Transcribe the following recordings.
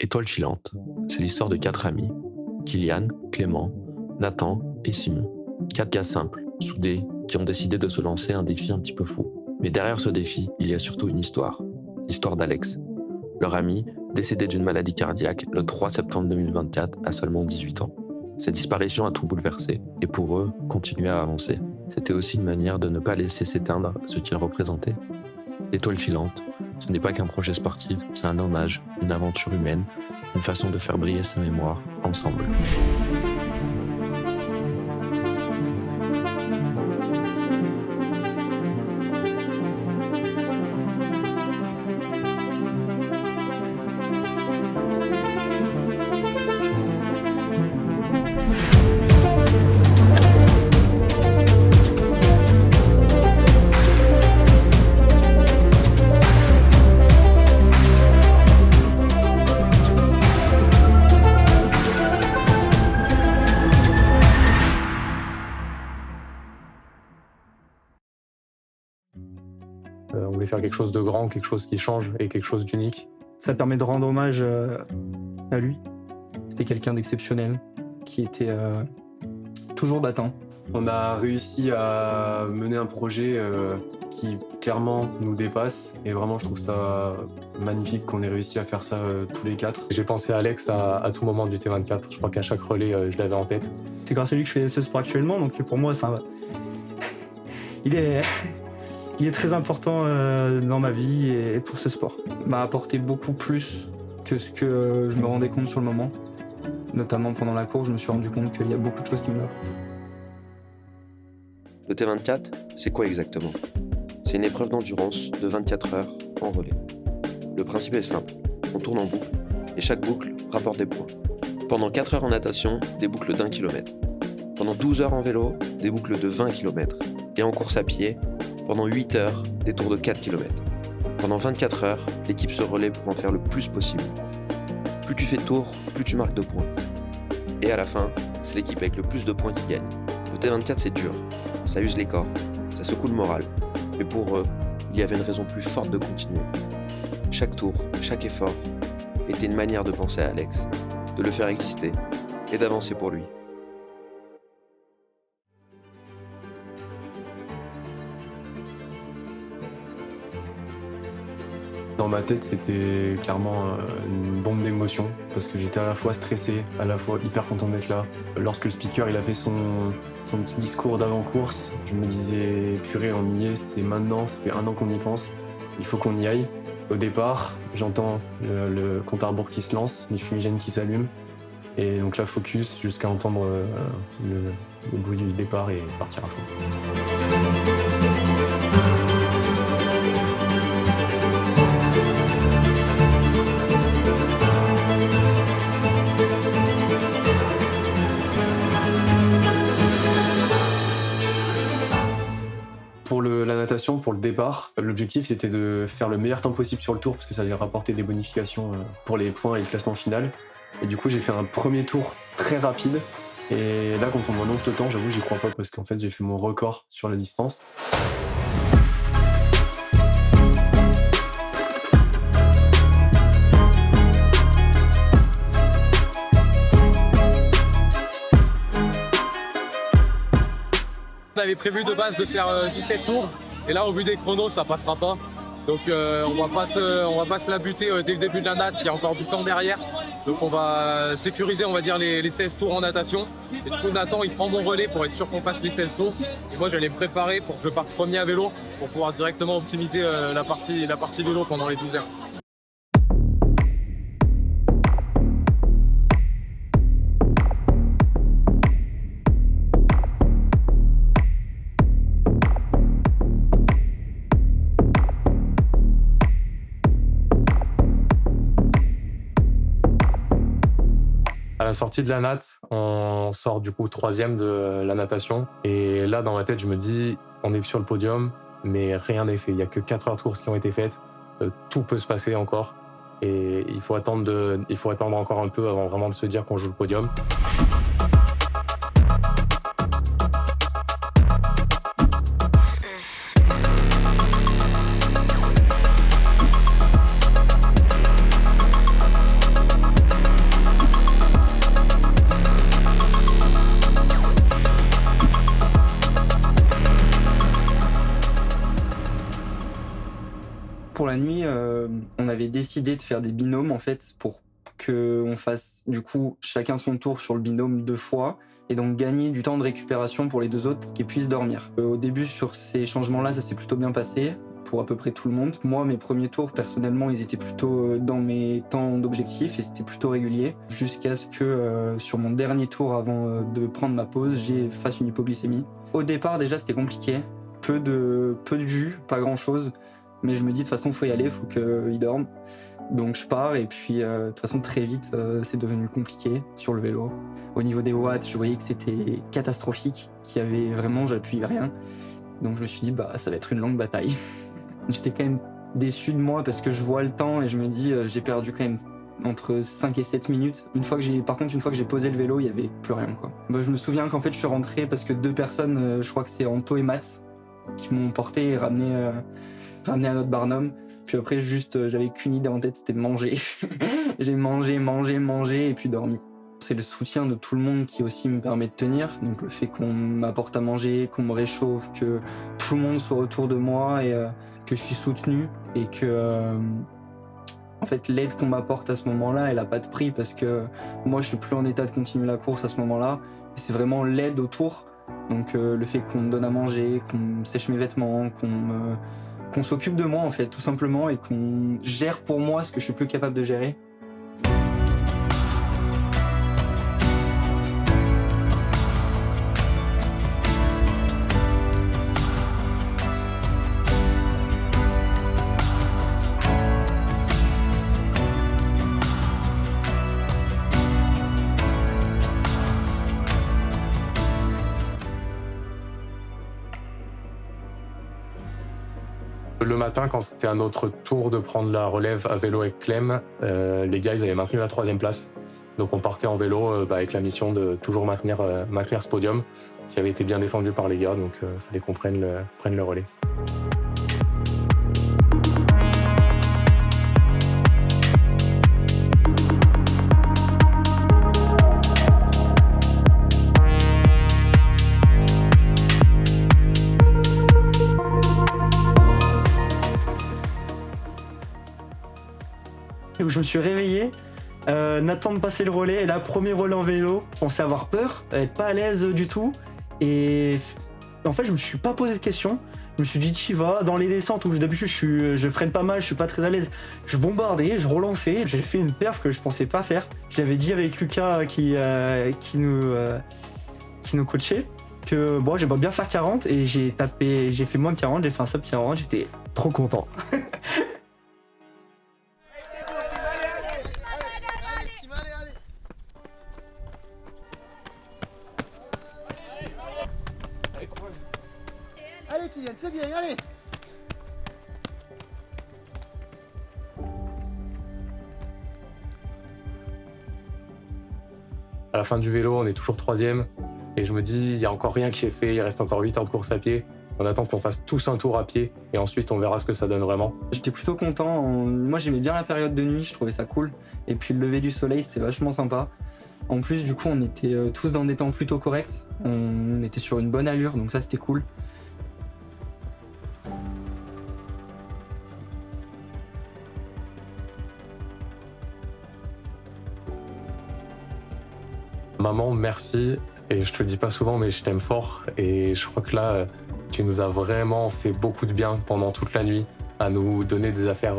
Étoile filante, c'est l'histoire de 4 amis, Kylian, Clément, Nathan et Simon. 4 gars simples, soudés, qui ont décidé de se lancer un défi un petit peu fou. Mais derrière ce défi, il y a surtout une histoire. L'histoire d'Alex, leur ami, décédé d'une maladie cardiaque le 3 septembre 2024 à seulement 18 ans. Cette disparition a tout bouleversé, et pour eux, continuer à avancer. C'était aussi une manière de ne pas laisser s'éteindre ce qu'ils représentaient. L'étoile filante, ce n'est pas qu'un projet sportif, c'est un hommage, une aventure humaine, une façon de faire briller sa mémoire ensemble. On voulait faire quelque chose de grand, quelque chose qui change et quelque chose d'unique. Ça permet de rendre hommage à lui. C'était quelqu'un d'exceptionnel, qui était toujours battant. On a réussi à mener un projet qui clairement nous dépasse et vraiment je trouve ça magnifique qu'on ait réussi à faire ça tous les 4. J'ai pensé à Alex à tout moment du T24, je crois qu'à chaque relais je l'avais en tête. C'est grâce à lui que je fais ce sport actuellement, donc pour moi il est très important dans ma vie et pour ce sport. Il m'a apporté beaucoup plus que ce que je me rendais compte sur le moment. Notamment pendant la course, je me suis rendu compte qu'il y a beaucoup de choses qui me l'ont apporté. Le T24, c'est quoi exactement ? C'est une épreuve d'endurance de 24 heures en relais. Le principe est simple, on tourne en boucle et chaque boucle rapporte des points. Pendant 4 heures en natation, des boucles d'1 km. Pendant 12 heures en vélo, des boucles de 20 km. Et en course à pied, pendant 8 heures, des tours de 4 km. Pendant 24 heures, l'équipe se relaie pour en faire le plus possible. Plus tu fais de tours, plus tu marques de points. Et à la fin, c'est l'équipe avec le plus de points qui gagne. Le T24, c'est dur. Ça use les corps, ça secoue le moral. Mais pour eux, il y avait une raison plus forte de continuer. Chaque tour, chaque effort était une manière de penser à Alex, de le faire exister et d'avancer pour lui. Dans ma tête, c'était clairement une bombe d'émotions parce que j'étais à la fois stressé, à la fois hyper content d'être là. Lorsque le speaker il a fait son petit discours d'avant-course, je me disais purée, on y est, c'est maintenant, ça fait 1 an qu'on y pense, il faut qu'on y aille. Au départ, j'entends le compte à rebours qui se lance, les fumigènes qui s'allument et donc là focus jusqu'à entendre le bruit du départ et partir à fond. Pour la natation, pour le départ, l'objectif c'était de faire le meilleur temps possible sur le tour parce que ça allait rapporter des bonifications pour les points et le classement final. Et du coup j'ai fait un premier tour très rapide et là quand on m'annonce le temps, j'avoue j'y crois pas parce qu'en fait j'ai fait mon record sur la distance. On avait prévu de base de faire 17 tours et là au vu des chronos ça passera pas. Donc on va pas se la buter dès le début de la natte, il y a encore du temps derrière. Donc on va sécuriser on va dire les 16 tours en natation. Et du coup Nathan il prend mon relais pour être sûr qu'on fasse les 16 tours. Et moi j'allais me préparer pour que je parte premier à vélo pour pouvoir directement optimiser la partie vélo pendant les 12 heures. À la sortie de la natte, on sort du coup 3e de la natation. Et là, dans ma tête, je me dis, on est sur le podium, mais rien n'est fait. Il n'y a que 4 heures de course qui ont été faites. Tout peut se passer encore. Et il faut attendre encore un peu avant vraiment de se dire qu'on joue le podium. la nuit, on avait décidé de faire des binômes en fait pour qu'on fasse du coup chacun son tour sur le binôme 2 fois et donc gagner du temps de récupération pour les 2 autres pour qu'ils puissent dormir. Au début sur ces changements-là, ça s'est plutôt bien passé pour à peu près tout le monde. Moi, mes premiers tours, personnellement, ils étaient plutôt dans mes temps d'objectif et c'était plutôt régulier jusqu'à ce que sur mon dernier tour avant de prendre ma pause, j'ai fasse une hypoglycémie. Au départ, déjà, c'était compliqué. Peu de jus, pas grand-chose. Mais je me dis, de toute façon, faut y aller, faut qu'il dorme. Donc je pars et puis de toute façon, très vite, c'est devenu compliqué sur le vélo. Au niveau des watts, je voyais que c'était catastrophique, qu'il y avait vraiment, j'appuyais rien. Donc je me suis dit, bah ça va être une longue bataille. J'étais quand même déçu de moi parce que je vois le temps et je me dis, j'ai perdu quand même entre 5 et 7 minutes. Par contre, une fois que j'ai posé le vélo, il n'y avait plus rien, quoi. Bah, je me souviens qu'en fait, je suis rentré parce que 2 personnes, je crois que c'est Anto et Matt, qui m'ont porté et ramené à notre Barnum. Puis après, juste, j'avais qu'une idée en tête, c'était manger. J'ai mangé et puis dormi. C'est le soutien de tout le monde qui aussi me permet de tenir. Donc le fait qu'on m'apporte à manger, qu'on me réchauffe, que tout le monde soit autour de moi et que je suis soutenu et que en fait l'aide qu'on m'apporte à ce moment-là, elle a pas de prix parce que moi je suis plus en état de continuer la course à ce moment-là. Et c'est vraiment l'aide autour. Donc le fait qu'on me donne à manger, qu'on me sèche mes vêtements, qu'on s'occupe de moi en fait tout simplement et qu'on gère pour moi ce que je suis plus capable de gérer. Le matin, quand c'était à notre tour de prendre la relève à vélo avec Clem, les gars, ils avaient maintenu la 3e place. Donc on partait en vélo avec la mission de toujours maintenir ce podium qui avait été bien défendu par les gars, donc il fallait qu'on prenne le relais. Où je me suis réveillé, Nathan me passait le relais, et là, premier relais en vélo, je pensais avoir peur, être pas à l'aise du tout, et en fait je me suis pas posé de questions, je me suis dit t'y vas, dans les descentes où d'habitude je freine pas mal, je suis pas très à l'aise, je bombardais, je relançais, j'ai fait une perf que je pensais pas faire, je l'avais dit avec Lucas qui nous coachait, que bon j'aimerais bien faire 40 et j'ai fait moins de 40, j'ai fait un sub 40, j'étais trop content. Allez Kylian, c'est bien, allez. À la fin du vélo, on est toujours 3e et je me dis, il n'y a encore rien qui est fait, il reste encore 8 heures de course à pied. On attend qu'on fasse tous un tour à pied et ensuite on verra ce que ça donne vraiment. J'étais plutôt content, moi j'aimais bien la période de nuit, je trouvais ça cool. Et puis le lever du soleil, c'était vachement sympa. En plus, du coup, on était tous dans des temps plutôt corrects. On était sur une bonne allure, donc ça, c'était cool. Maman, merci. Et je te le dis pas souvent, mais je t'aime fort. Et je crois que là, tu nous as vraiment fait beaucoup de bien pendant toute la nuit, à nous donner des affaires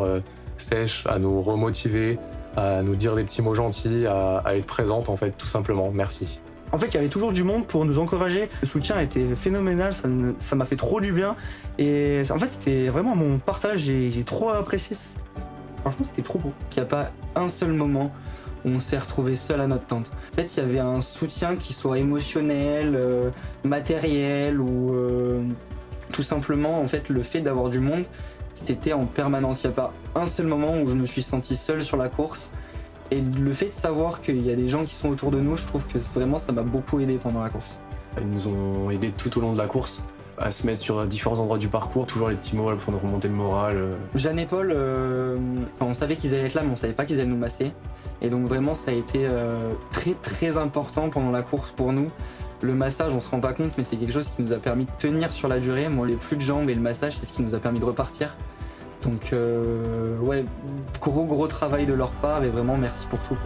sèches, à nous remotiver, à nous dire des petits mots gentils, à être présente en fait, tout simplement. Merci. En fait, il y avait toujours du monde pour nous encourager. Le soutien était phénoménal, ça m'a fait trop du bien. Et en fait, c'était vraiment mon partage, j'ai trop apprécié. Franchement, c'était trop beau. Il n'y a pas un seul moment où on s'est retrouvé seul à notre tente. En fait, il y avait un soutien qui soit émotionnel, matériel ou tout simplement, en fait, le fait d'avoir du monde, c'était en permanence. Il n'y a pas un seul moment où je me suis senti seul sur la course. Et le fait de savoir qu'il y a des gens qui sont autour de nous, je trouve que vraiment ça m'a beaucoup aidé pendant la course. Ils nous ont aidés tout au long de la course, à se mettre sur différents endroits du parcours, toujours les petits mots pour nous remonter le moral. Jeanne et Paul, on savait qu'ils allaient être là, mais on savait pas qu'ils allaient nous masser. Et donc vraiment ça a été très très important pendant la course pour nous. Le massage, on se rend pas compte, mais c'est quelque chose qui nous a permis de tenir sur la durée. Moi, les plus de jambes et le massage, c'est ce qui nous a permis de repartir. Donc ouais, gros travail de leur part et vraiment merci pour tout.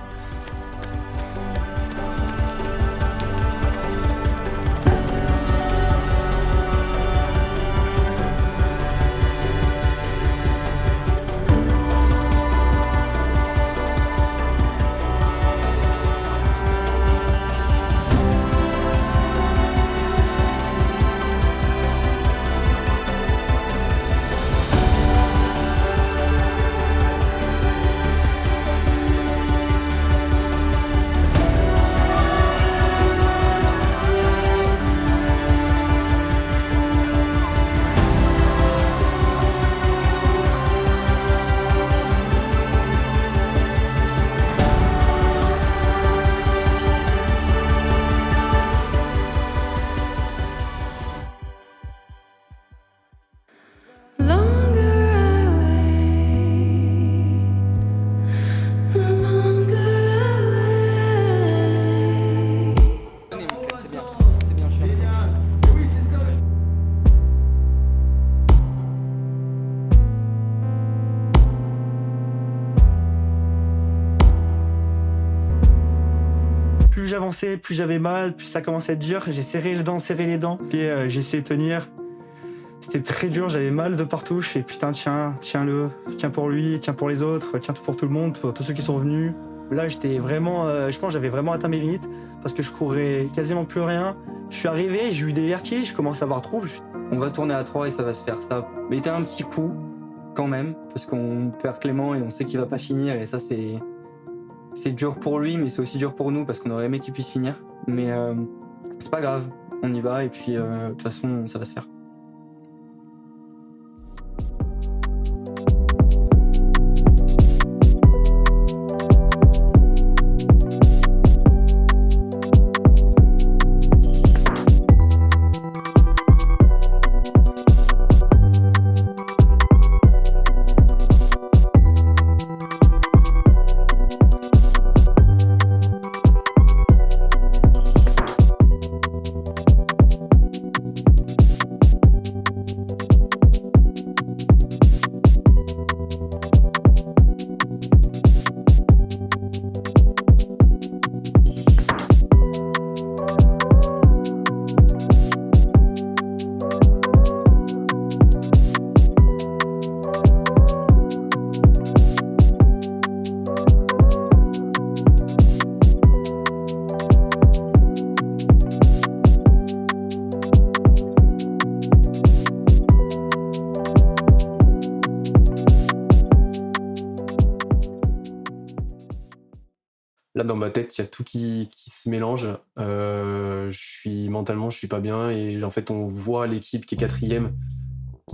Plus j'avançais, plus j'avais mal, plus ça commençait à être dur. J'ai serré les dents, et j'ai essayé de tenir. C'était très dur, j'avais mal de partout. Je fais putain, tiens-le, tiens pour lui, tiens pour les autres, tiens pour tout le monde, pour tous ceux qui sont venus. Là, j'étais vraiment, je pense que j'avais vraiment atteint mes limites parce que je courais quasiment plus rien. Je suis arrivé, j'ai eu des vertiges, je commence à avoir trouble. On va tourner à 3 et ça va se faire. Ça a été un petit coup quand même parce qu'on perd Clément et on sait qu'il va pas finir et ça c'est dur pour lui, mais c'est aussi dur pour nous parce qu'on aurait aimé qu'il puisse finir. Mais c'est pas grave, on y va et puis de toute façon, ça va se faire. Là, dans ma tête, il y a tout qui se mélange. Mentalement, je suis pas bien. Et en fait, on voit l'équipe qui est 4e,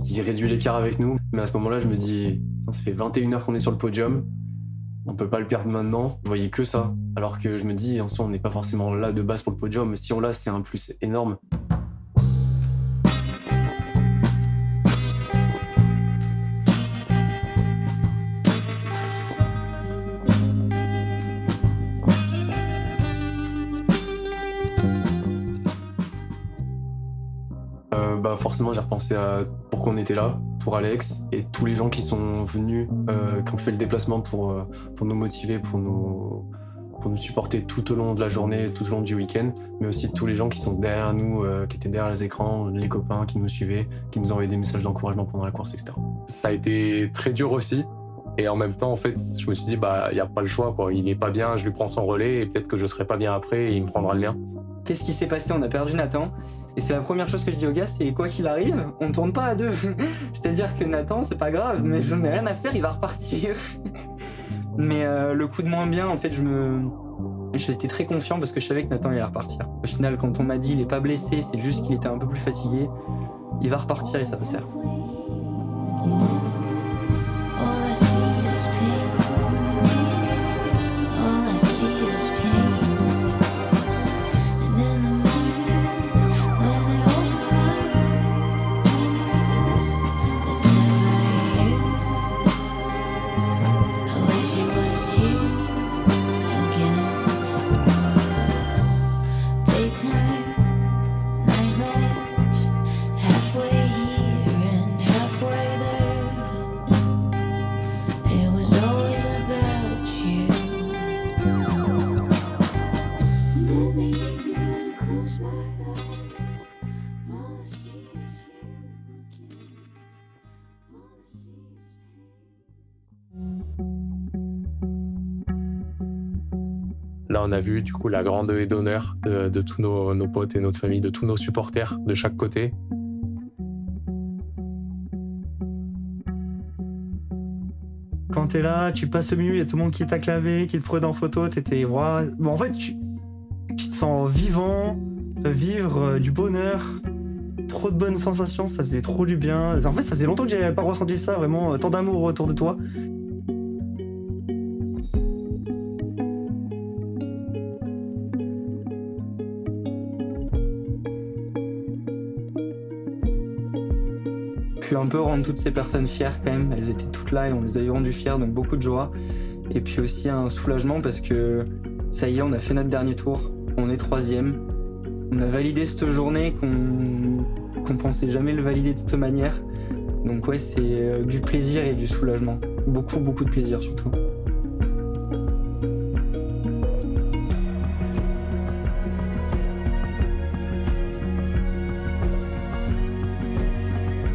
qui réduit l'écart avec nous. Mais à ce moment-là, je me dis, ça fait 21 heures qu'on est sur le podium. On peut pas le perdre maintenant. Je voyais que ça. Alors que je me dis, en soi, on n'est pas forcément là de base pour le podium. Mais si on l'a, c'est un plus énorme. Forcément, j'ai repensé à pourquoi on était là, pour Alex et tous les gens qui sont venus, qui ont fait le déplacement pour nous motiver, pour nous supporter tout au long de la journée, tout au long du week-end, mais aussi tous les gens qui sont derrière nous, qui étaient derrière les écrans, les copains qui nous suivaient, qui nous envoyaient des messages d'encouragement pendant la course, etc. Ça a été très dur aussi. Et en même temps, en fait, je me suis dit, il n'y a pas le choix, quoi. Il est pas bien, je lui prends son relais et peut-être que je serai pas bien après et il me prendra le mien. Qu'est-ce qui s'est passé? On a perdu Nathan. Et c'est la première chose que je dis aux gars, c'est quoi qu'il arrive, on ne tourne pas à 2. C'est-à-dire que Nathan, c'est pas grave, mais je n'ai rien à faire, il va repartir. Mais le coup de moins bien, en fait, j'étais très confiant parce que je savais que Nathan il allait repartir. Au final, quand on m'a dit il est pas blessé, c'est juste qu'il était un peu plus fatigué, il va repartir et ça va se faire. Halfway here and halfway there. Là, on a vu du coup la grande haie d'honneur de tous nos potes et notre famille, de tous nos supporters de chaque côté. Quand t'es là, tu passes au milieu, il y a tout le monde qui t'acclamait, qui te prenait en photo, t'étais... Wow. Bon, en fait, tu te sens vivant, vivre du bonheur, trop de bonnes sensations, ça faisait trop du bien. En fait, ça faisait longtemps que j'avais pas ressenti ça, vraiment, tant d'amour autour de toi. Puis un peu rendre toutes ces personnes fières quand même, elles étaient toutes là et on les a rendues fières, donc beaucoup de joie. Et puis aussi un soulagement parce que ça y est, on a fait notre dernier tour, on est 3e. On a validé cette journée qu'on pensait jamais le valider de cette manière. Donc ouais, c'est du plaisir et du soulagement. Beaucoup, beaucoup de plaisir surtout.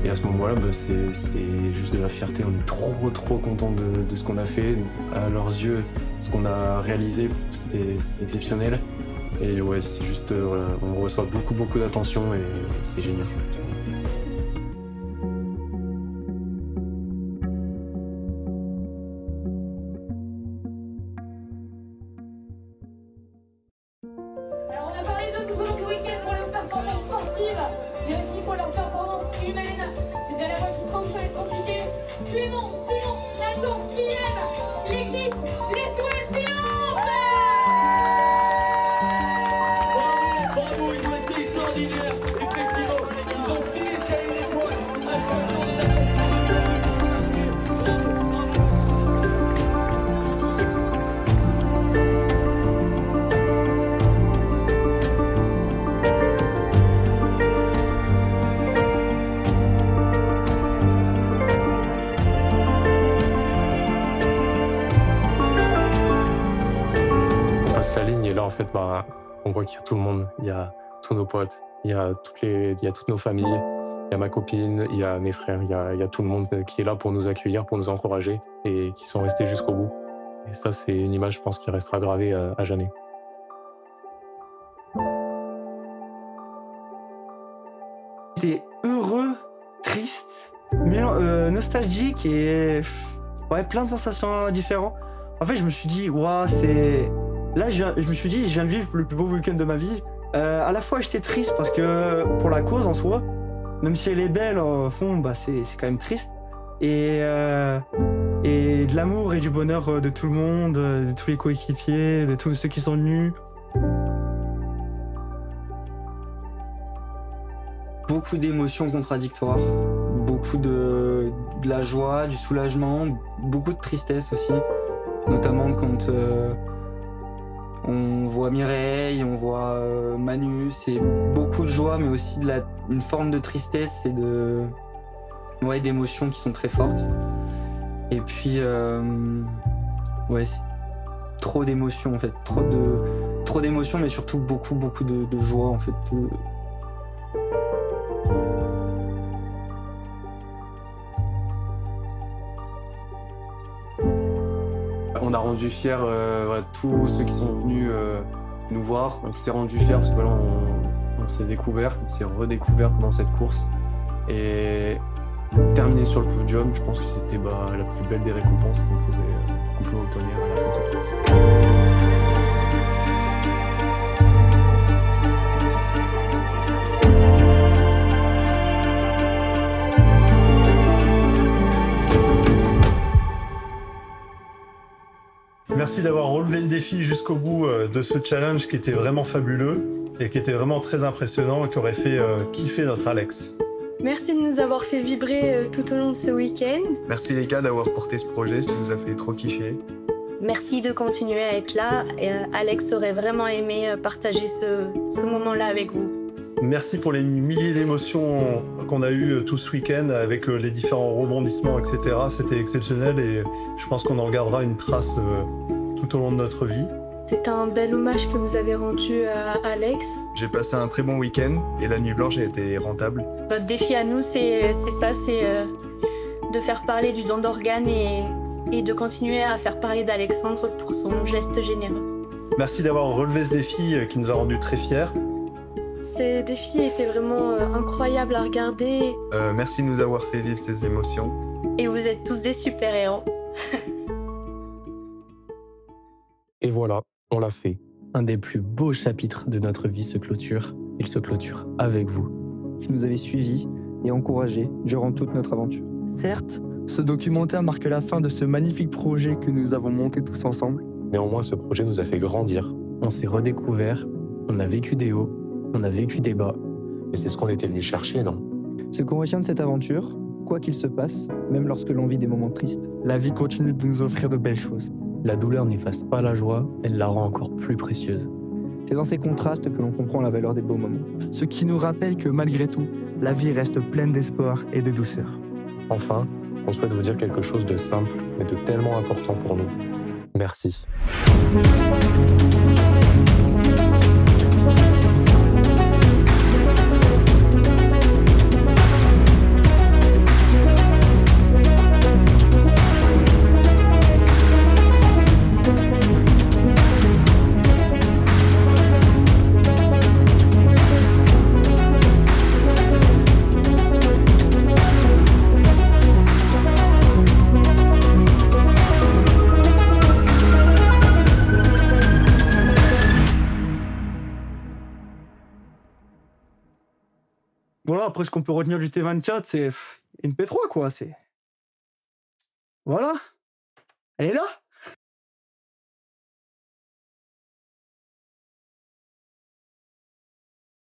Et à ce moment-là, c'est juste de la fierté. On est trop content de ce qu'on a fait. À leurs yeux, ce qu'on a réalisé, c'est exceptionnel. Et ouais, c'est juste, on reçoit beaucoup d'attention et c'est génial. Alors on a parlé de tout au long du week-end pour leur performance sportive, mais aussi pour leur performance humaine. J'ai déjà la voix qui tremble, ça va être compliqué. Clément, Simon, Nathan, Kylian, l'équipe, les étoiles filantes. Bravo, ils ont été extraordinaires. Effectivement, ils ont fini le cahier des points à chaque tour de natation. On passe la ligne et là, en fait, on voit qu'il y a tout le monde. Il y a tous nos potes, il y a toutes nos familles, il y a ma copine, il y a mes frères, il y a tout le monde qui est là pour nous accueillir, pour nous encourager et qui sont restés jusqu'au bout. Et ça, c'est une image, je pense, qui restera gravée à jamais. J'étais heureux, triste, nostalgique et ouais, plein de sensations différentes. En fait, je me suis dit, waouh, c'est... Là, je me suis dit, je viens de vivre le plus beau week-end de ma vie. À la fois, j'étais triste parce que pour la cause en soi, même si elle est belle, au fond, c'est quand même triste. Et de l'amour et du bonheur de tout le monde, de tous les coéquipiers, de tous ceux qui sont venus. Beaucoup d'émotions contradictoires, beaucoup de la joie, du soulagement, beaucoup de tristesse aussi, notamment quand on voit Mireille, on voit Manu, c'est beaucoup de joie mais aussi une forme de tristesse et d'émotions qui sont très fortes. Et puis, ouais, c'est trop d'émotions en fait, trop d'émotions mais surtout beaucoup de joie en fait. On a rendu fiers tous ceux qui sont venus nous voir. On s'est rendu fiers parce que là, on s'est découvert, on s'est redécouvert pendant cette course. Et terminer sur le podium, je pense que c'était la plus belle des récompenses qu'on pouvait obtenir à la fin de cette course. Merci d'avoir relevé le défi jusqu'au bout de ce challenge qui était vraiment fabuleux et qui était vraiment très impressionnant et qui aurait fait kiffer notre Alex. Merci de nous avoir fait vibrer tout au long de ce week-end. Merci les gars d'avoir porté ce projet, ça nous a fait trop kiffer. Merci de continuer à être là. Et Alex aurait vraiment aimé partager ce moment-là avec vous. Merci pour les milliers d'émotions qu'on a eues tout ce week-end avec les différents rebondissements, etc. C'était exceptionnel et je pense qu'on en gardera une trace tout au long de notre vie. C'est un bel hommage que vous avez rendu à Alex. J'ai passé un très bon week-end et la nuit blanche a été rentable. Notre défi à nous, c'est ça, c'est de faire parler du don d'organes et de continuer à faire parler d'Alexandre pour son geste généreux. Merci d'avoir relevé ce défi qui nous a rendus très fiers. Ces défis étaient vraiment incroyables à regarder Merci de nous avoir fait vivre ces émotions. et vous êtes tous des super-héros. Et voilà, on l'a fait. Un des plus beaux chapitres de notre vie se clôture. Il se clôture avec vous. Qui nous avez suivis et encouragés durant toute notre aventure. Certes, ce documentaire marque la fin de ce magnifique projet que nous avons monté tous ensemble. Néanmoins, ce projet nous a fait grandir. On s'est redécouvert, on a vécu des hauts, on a vécu des bas. Et c'est ce qu'on était venu chercher, non? Ce qu'on retient de cette aventure, quoi qu'il se passe, même lorsque l'on vit des moments tristes, la vie continue de nous offrir de belles choses. La douleur n'efface pas la joie, elle la rend encore plus précieuse. C'est dans ces contrastes que l'on comprend la valeur des beaux moments. Ce qui nous rappelle que malgré tout, la vie reste pleine d'espoir et de douceur. Enfin, on souhaite vous dire quelque chose de simple, mais de tellement important pour nous. Merci. Voilà, après ce qu'on peut retenir du T24, c'est MP3 quoi, c'est... Voilà. Elle est là.